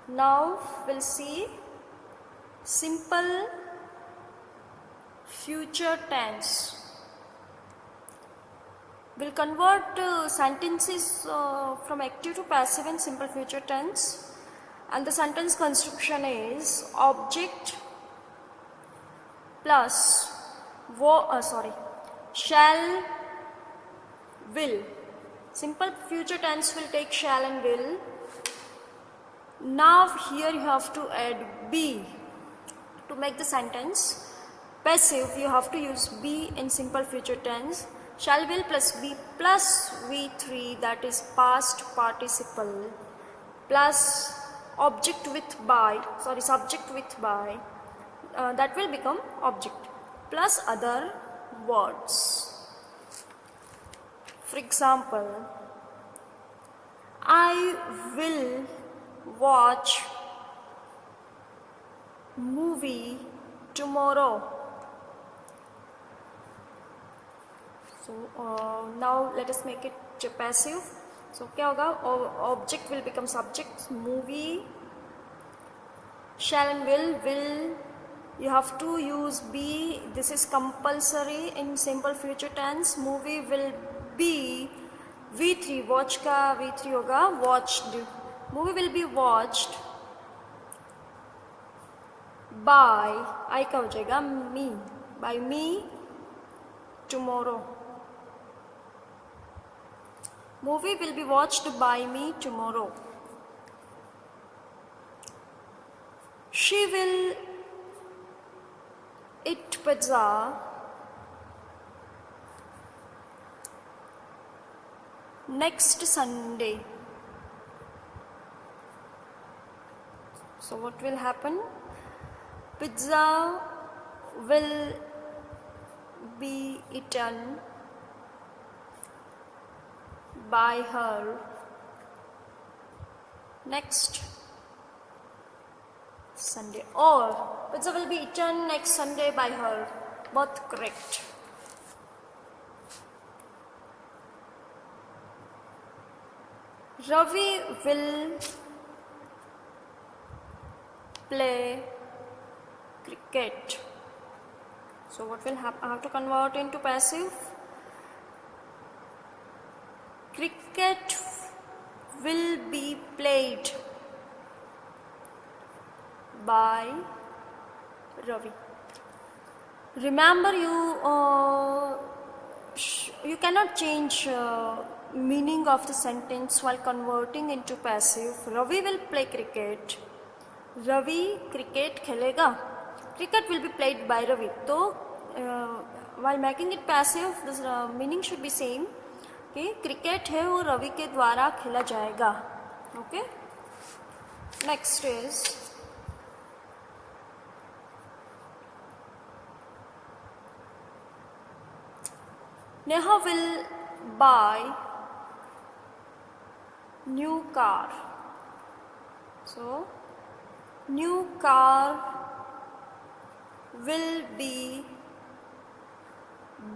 Now we'll see simple future tense. We'll convert sentences from active to passive in simple future tense, and the sentence construction is object plus shall, will. Simple future tense will take shall and will. Now here you have to add be to make the sentence. Passive, you have to use be in simple future tense. Shall, will plus be plus V3, that is past participle, plus subject with by, that will become object, plus other words. For example, I will watch movie tomorrow. So now let us make it passive. So क्या होगा? Object will become subject. Movie, shall and will. You have to use be. This is compulsory in simple future tense. Movie will be V3. Watch का V3 होगा watched. Movie will be watched by, I का हो जाएगा me, by me tomorrow. Movie will be watched by me tomorrow. She will eat pizza next Sunday. So what will happen? Pizza will be eaten by her next Sunday, or pizza will be eaten next Sunday by her. Both correct. Ravi will play cricket. So what will happen? I have to convert into passive. Cricket will be played by Ravi. Remember, you cannot change meaning of the sentence while converting into passive. Ravi will play cricket. Ravi cricket खेलेगा. Cricket will be played by Ravi. So while making it passive, the meaning should be same. कि cricket है वो रवि के द्वारा खेला जाएगा. Okay. Next is Neha will buy new car. So new car will be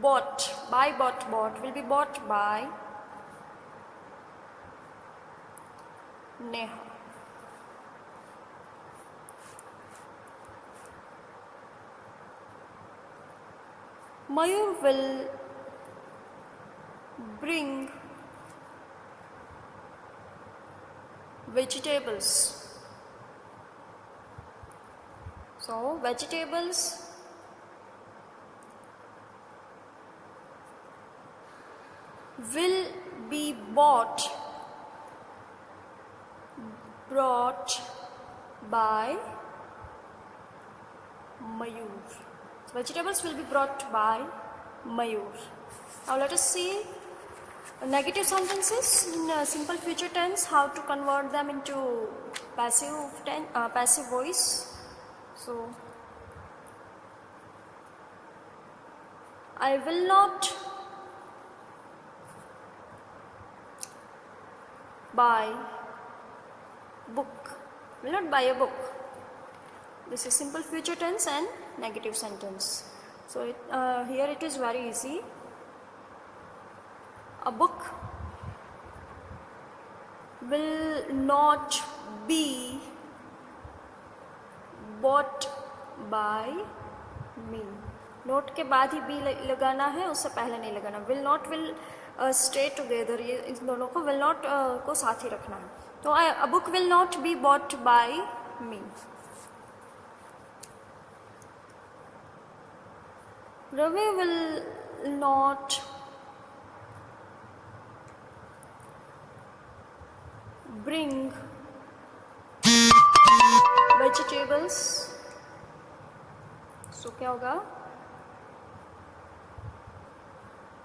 bought will be bought by Neha. Mayur will bring vegetables. So vegetables will be brought by Mayur. So vegetables will be brought by Mayur. Now let us see negative sentences in simple future tense, how to convert them into passive voice. So I will not buy book. Will not buy a book. This is simple future tense and negative sentence. So here it is very easy. A book will not be bought by me. Note के बाद ही B लगाना है, उससे पहले नहीं लगाना. Will not will stay together, ये इन दोनों को विल नॉट को साथ ही रखना है. तो a book will not be bought by me. Ravi will not bring vegetables. So क्या होगा?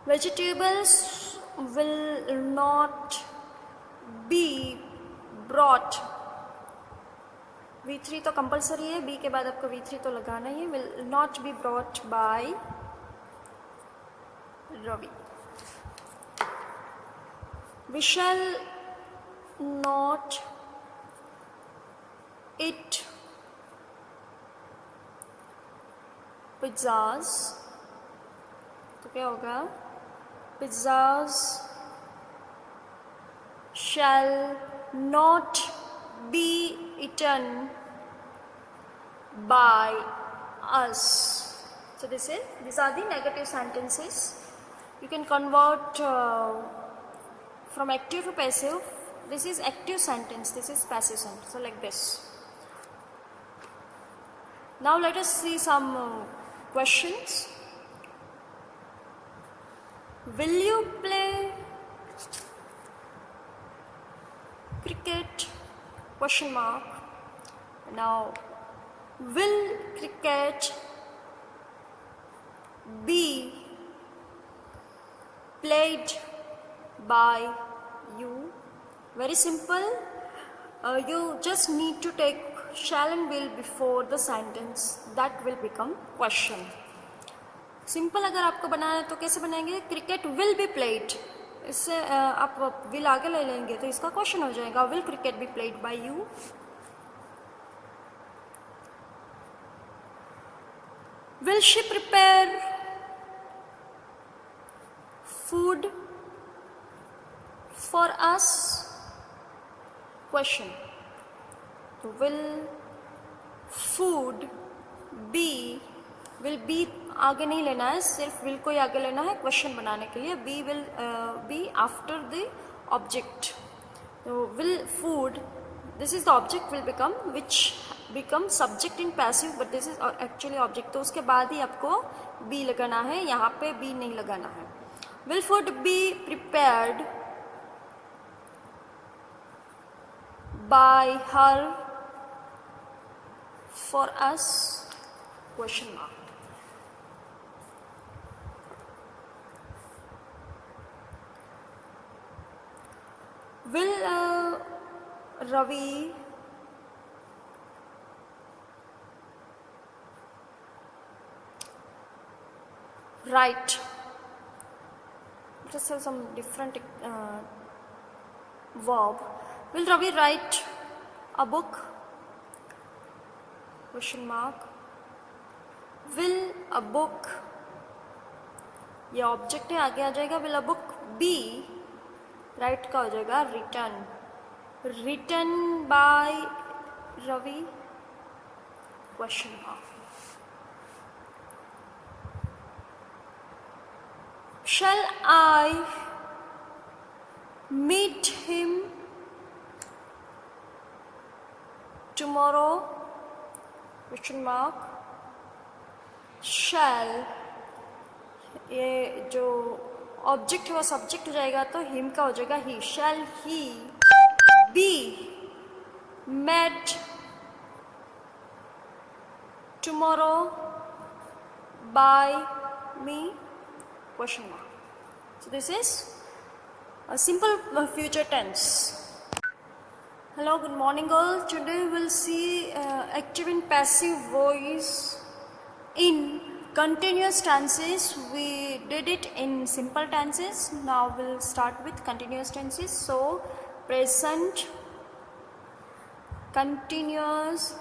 Vegetables will not be brought. V3 तो कंपलसरी है, B के बाद आपको V3 तो लगाना ही है. Will not be brought by Ravi. We shall not eat pizzas. तो क्या होगा? Pizzas shall not be eaten by us. So these are the negative sentences. You can convert from active to passive. This is active sentence, this is passive sentence. So like this. Now let us see some questions. Will you play cricket? Question mark. Now, will cricket be played by you? Very simple. You just need to take shall and will before the sentence. That will become question. Simple अगर आपको बनाना है तो कैसे बनाएंगे? Cricket will be played, इससे आप will आगे ले लेंगे तो इसका क्वेश्चन हो जाएगा. Will cricket be played by you? Will she prepare food for us? Question. तो will food be, will be आगे नहीं लेना है, सिर्फ विल को ही आगे लेना है क्वेश्चन बनाने के लिए. Be will be after the object. तो will food, this is the object, will become which become subject in passive, but this is actually object. तो उसके बाद ही आपको बी लगाना है, यहाँ पे बी नहीं लगाना है. Will food be prepared by her for us? Question mark. Will Ravi write? Let us have some different verb. Will Ravi write a book? Question mark. Will a book, ये object है, आगे आ जाएगा. Will a book be, right का हो जाएगा written. Written by Ravi? Question mark. Shall I meet him tomorrow? Question mark. Shall, ये जो object है वो सब्जेक्ट हो जाएगा तो हिम का हो जाएगा he. Shall he be met tomorrow by me? Question mark. So this is a simple future tense. Hello, good morning all. Today we will see active and passive voice in continuous tenses. We did it in simple tenses. Now we'll start with continuous tenses. So present continuous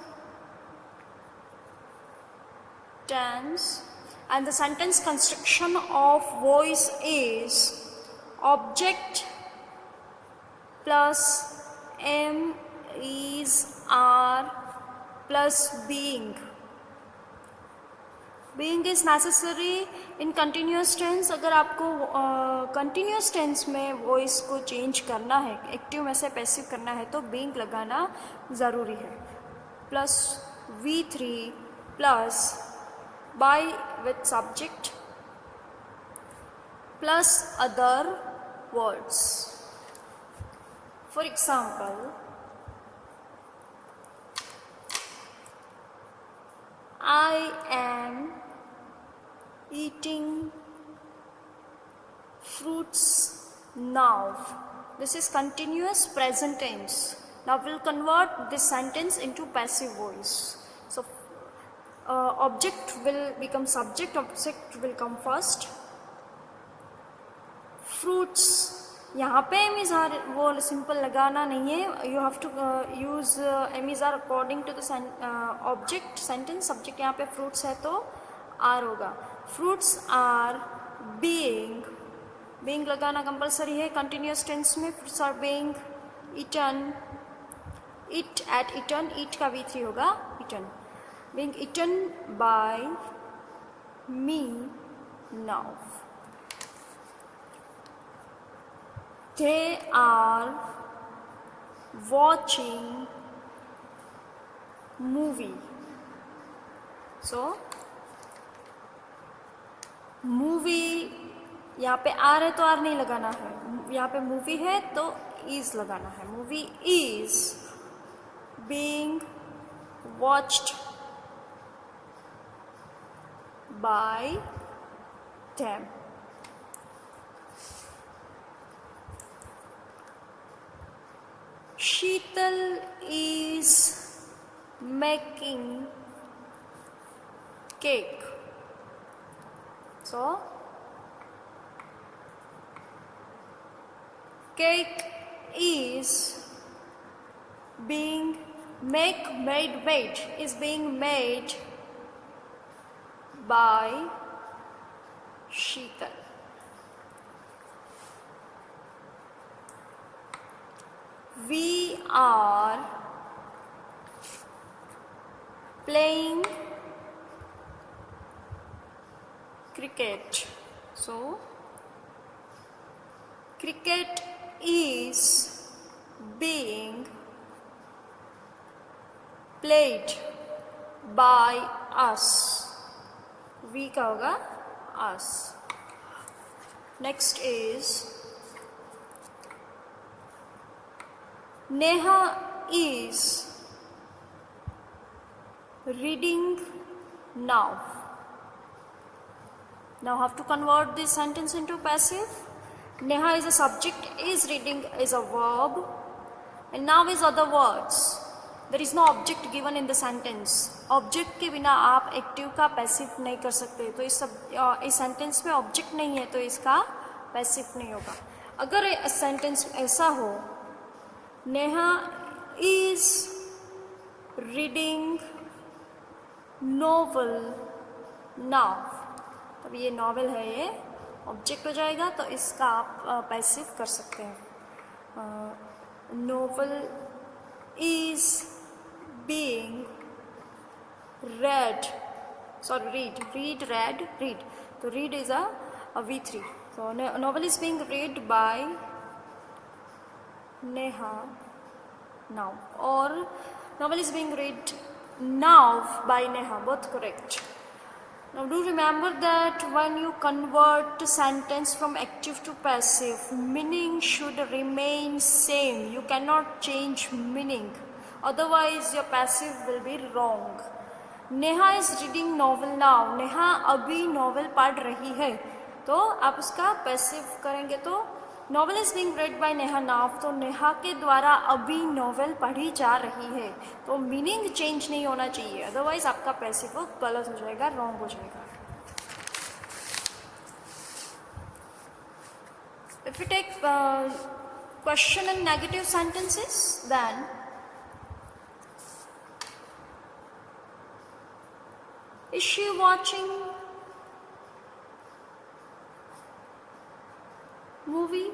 tense, and the sentence construction of voice is object plus am, is, are plus being. Being is necessary in continuous tense. अगर आपको continuous tense में voice को change करना है, active में से passive करना है, तो being लगाना ज़रूरी है. Plus V3 plus by with subject plus other words. For example, I am eating fruits now. This is continuous present tense. Now we'll convert this sentence into passive voice. So object will become subject, object will come first. Fruits, यहाँ पे am is are वो simple लगाना नहीं है. You have to use am is are according to the object. Sentence subject यहाँ पे fruits है तो आर होगा. Fruits are being. बीइंग लगाना कंपलसरी है कंटिन्यूस टेंस में. Fruits are being eaten. It ate eaten, eat का V3 होगा eaten. Being eaten by me now. They are watching movie. So movie यहाँ पे आर है तो आर नहीं लगाना है. यहाँ पे मूवी है तो इज लगाना है. Movie is being watched by them. Sheetal is making cake. So cake is being made is being made by Sheetal. We are playing cricket. So cricket is being played by us. We का होगा us. Next is Neha is reading now. Now have to convert this sentence into passive. Neha is a subject, is reading is a verb, and now is other words. There is no object given in the sentence. Object के बिना आप active का passive नहीं कर सकते. तो इस sentence में ऑब्जेक्ट नहीं है तो इसका पैसिव नहीं होगा. अगर सेंटेंस ऐसा हो, Neha is reading novel now. अब ये नॉवेल है, ये ऑब्जेक्ट हो जाएगा तो इसका आप पैसिव कर सकते हैं. Novel is being read. तो read is a V3. So novel is being read by Neha now, or novel is being read now by Neha, both correct. Now do remember that when you convert a sentence from active to passive, meaning should remain same. You cannot change meaning, otherwise your passive will be wrong. Neha is reading novel now. Neha अभी novel पढ़ रही है, तो आप उसका passive करेंगे तो novel is being read by Neha now, तो नेहा के द्वारा अभी नॉवल पढ़ी जा रही है, तो मीनिंग चेंज नहीं होना चाहिए, अदरवाइज आपका पैसिव गलत हो जाएगा, रॉन्ग हो जाएगा. If you take question and negative sentences, then is she watching movie?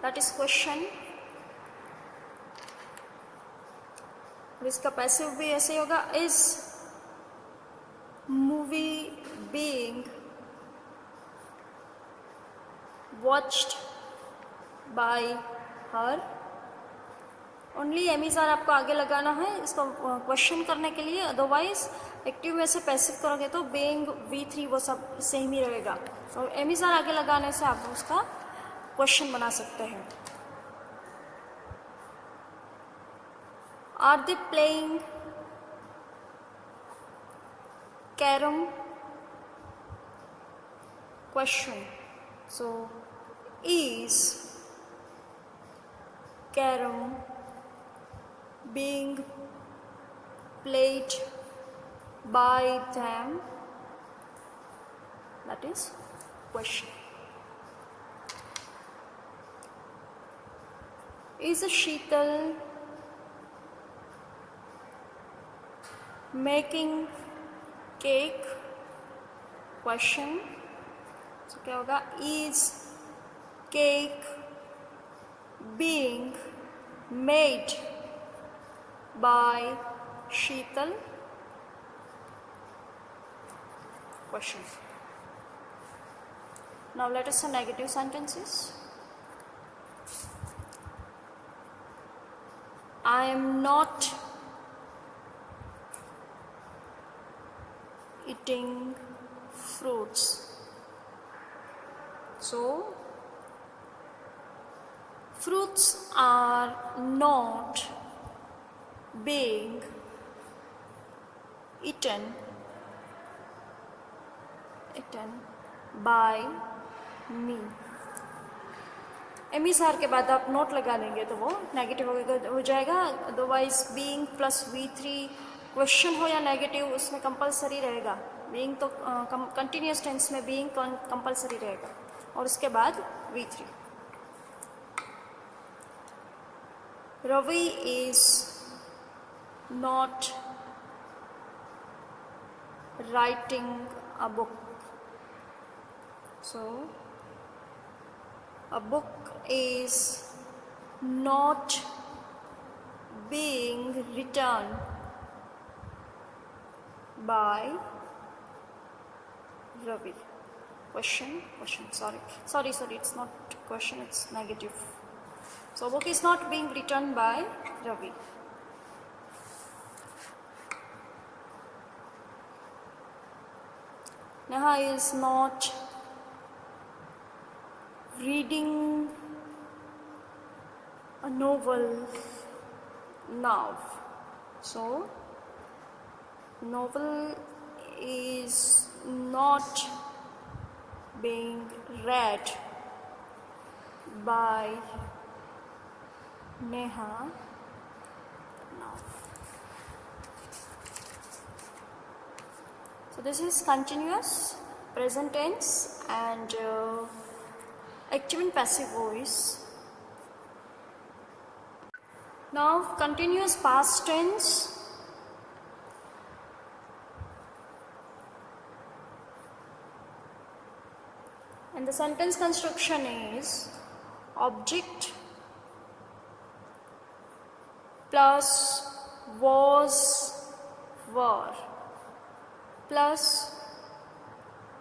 That is question. इसका पैसिव भी ऐसे ही होगा, is movie being watched by her. Only am is are आपको आगे लगाना है इसको क्वेश्चन करने के लिए, अदरवाइज एक्टिव में से पैसिव करोगे तो बीइंग V3 वो सब सेम ही रहेगा, और एमिजार आगे लगाने से आप उसका क्वेश्चन बना सकते हैं। Are they playing carrom question, so is carrom being played by them, that is question. Is Sheetal making cake question, so क्या होगा, is cake being made by Sheetal question. Now let us say negative sentences. I am not eating fruits, so fruits are not being eaten by me. एमिसार के बाद आप note लगा देंगे तो वो negative हो जाएगा, otherwise being plus V3 question हो या नेगेटिव उसमें कंपलसरी रहेगा। बीइंग तो कंटिन्यूस टेंस में बीइंग कंपलसरी रहेगा, और उसके बाद V3। Ravi is not writing a book, so a book is not being written by Ravi. Question, sorry, it's not question, it's negative. So book is not being written by Ravi. Neha is not reading a novel now, so novel is not being read by Neha now. So this is continuous, present tense and active and passive voice. Now continuous past tense. And the sentence construction is object plus was, were, plus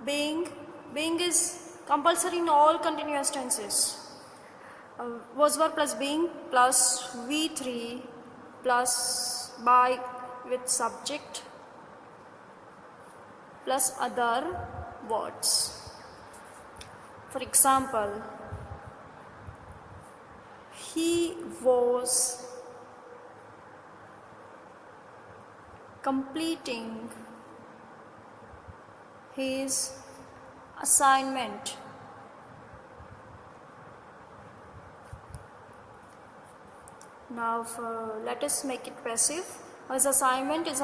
being. Being is compulsory in all continuous tenses. Was, were plus being plus V3 plus by with subject plus other words. For example, he was completing his assignment. Now let us make it passive. His assignment is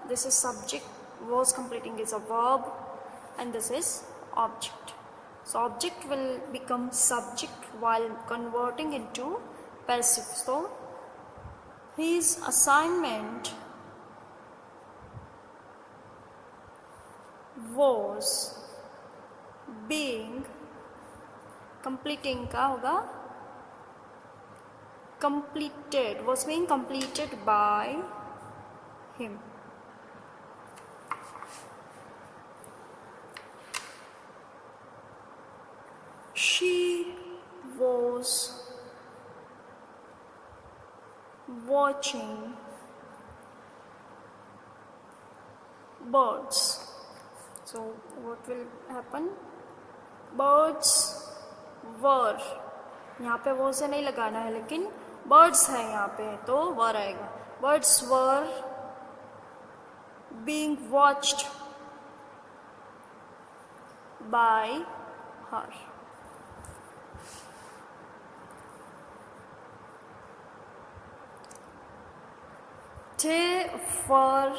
this is subject, was completing is a verb, and this is object. So object will become subject while converting into passive. So his assignment was being, completing का होगा was being completed by him. She was watching birds. So what will happen? Birds were, यहाँ पे वो से नहीं लगाना है, लेकिन birds है यहाँ पे तो were आएगा. Birds were being watched by her. They were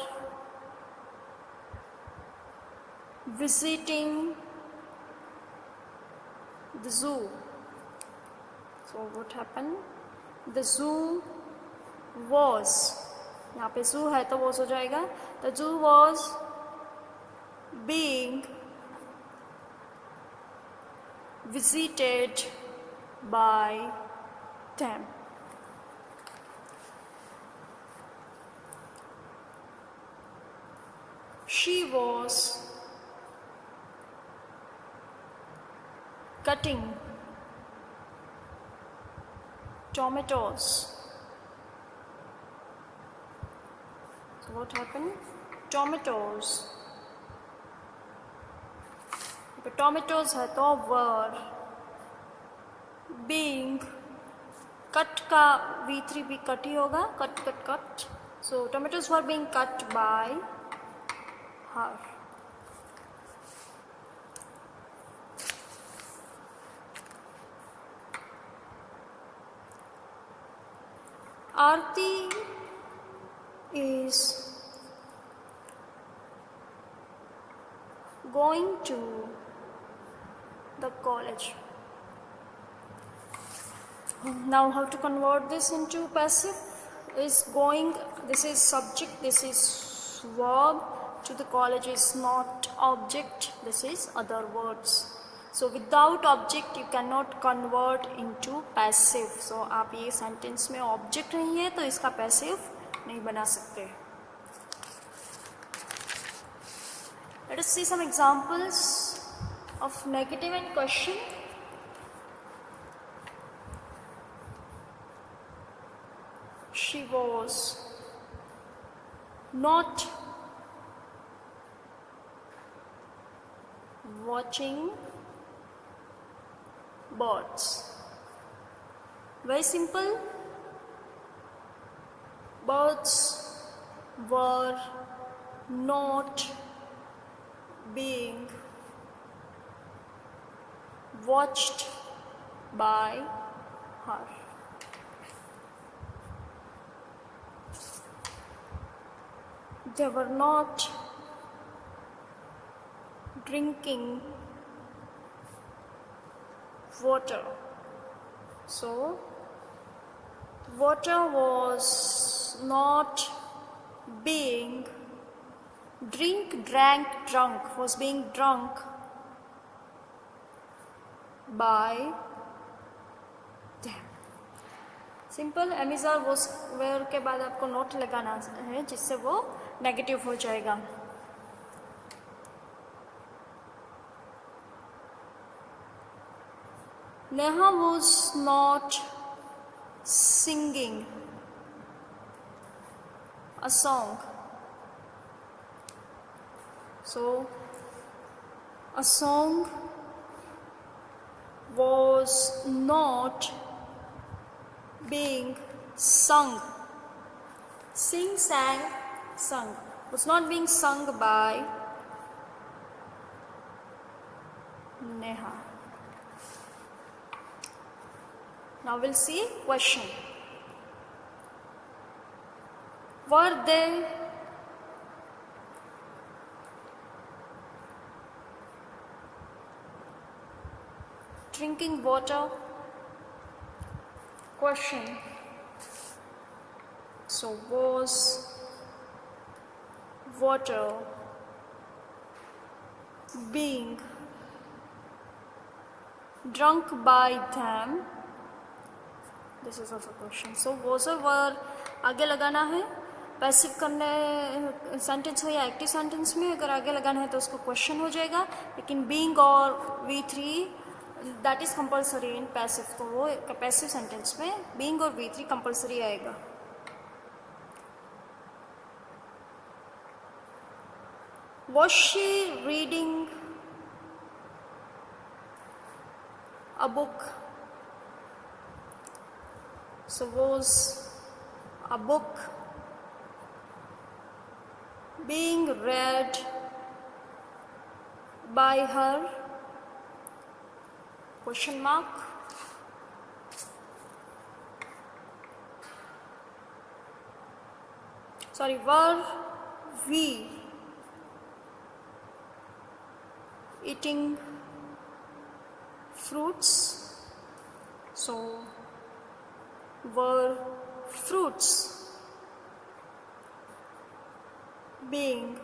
visiting the zoo. So what happened? The zoo was, यहाँ पे zoo है तो was हो जाएगा. The zoo was being visited by them. She was cutting tomatoes. So what happened? Tomatoes. But tomatoes है तो were being cut का V3 भी cut ही होगा, cut. So tomatoes were being cut by her. Aarti is going to the college. Now how to convert this into passive? Is going, this is subject, this is verb. To the college is not object, this is other words. So without object you cannot convert into passive. So आप ये sentence में object नहीं है तो इसका passive नहीं बना सकते. Let us see some examples of negative and question. She was not watching birds. Very simple. Birds were not being watched by her. They were not drinking water. So water was not being drunk was being drunk by them. Simple. Am is was were के बाद आपको note लगाना है जिससे वो negative हो जाएगा. Neha was not singing a song. So a song was not being sung. Sing, sang, sung. Was not being sung by Neha. Now we'll see question. Were they drinking water? Question. So was water being drunk by them? This is also question. So was और वर आगे लगाना है. Passive करने sentence हो या active sentence में अगर आगे लगाना है तो उसको क्वेश्चन हो जाएगा. लेकिन बीइंग और V3 that is compulsory in passive. तो वो पैसिव सेंटेंस में बीइंग और V3 कंपल्सरी आएगा. Was she reading a book? So was a book being read by her? Question mark. Sorry, were we eating fruits? So were fruits being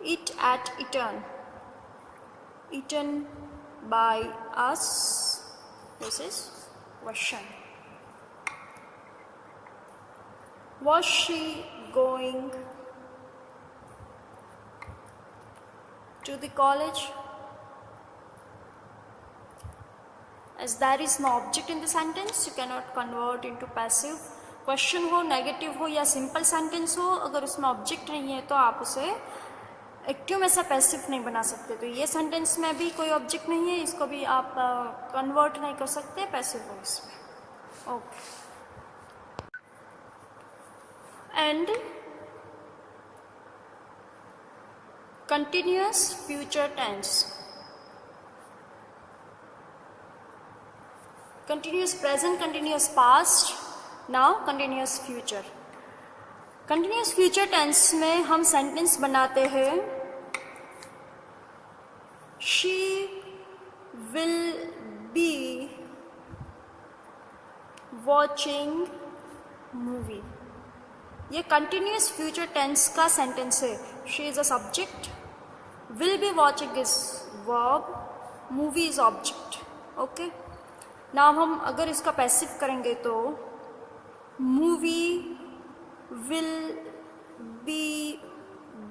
eaten by us? This is question. Was she going to the college? As there is no object in the sentence, you cannot convert into passive. Question हो, negative हो या simple sentence हो, अगर उसमें object नहीं है तो आप उसे एक्टिव में से पैसिव नहीं बना सकते. तो ये सेंटेंस में भी कोई ऑब्जेक्ट नहीं है, इसको भी आप कन्वर्ट नहीं कर सकते पैसिव वॉइस में. Okay. And continuous future tense, continuous present, continuous past, now continuous future. continuous future tense में हम सेंटेंस बनाते हैं she will be watching movie. ये कंटिन्यूस फ्यूचर टेंस का सेंटेंस है. She is a subject, will be watching is verb, movie is object. Okay. Now हम अगर इसका पैसिव करेंगे तो मूवी विल बी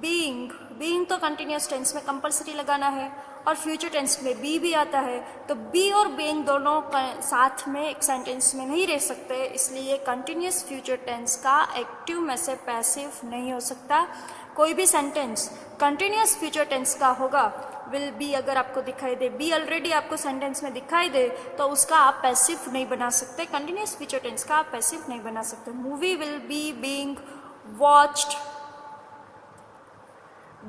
बीइंग तो कंटिन्यूस टेंस में कंपल्सरी लगाना है और फ्यूचर टेंस में भी आता है. तो बी और बीइंग दोनों साथ में एक सेंटेंस में नहीं रह सकते, इसलिए कंटिन्यूस फ्यूचर टेंस का एक्टिव में से पैसिव नहीं हो सकता. कोई भी सेंटेंस कंटिन्यूस फ्यूचर टेंस का होगा, विल बी अगर आपको दिखाई दे, बी ऑलरेडी आपको सेंटेंस में दिखाई दे तो उसका आप पैसिव नहीं बना सकते. कंटिन्यूस फ्यूचर टेंस का आप पैसिव नहीं बना सकते. Movie will be being watched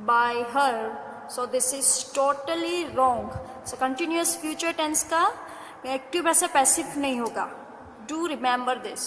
by her. So this is totally wrong. So continuous future tense का active ऐसे passive नहीं होगा. Do remember this.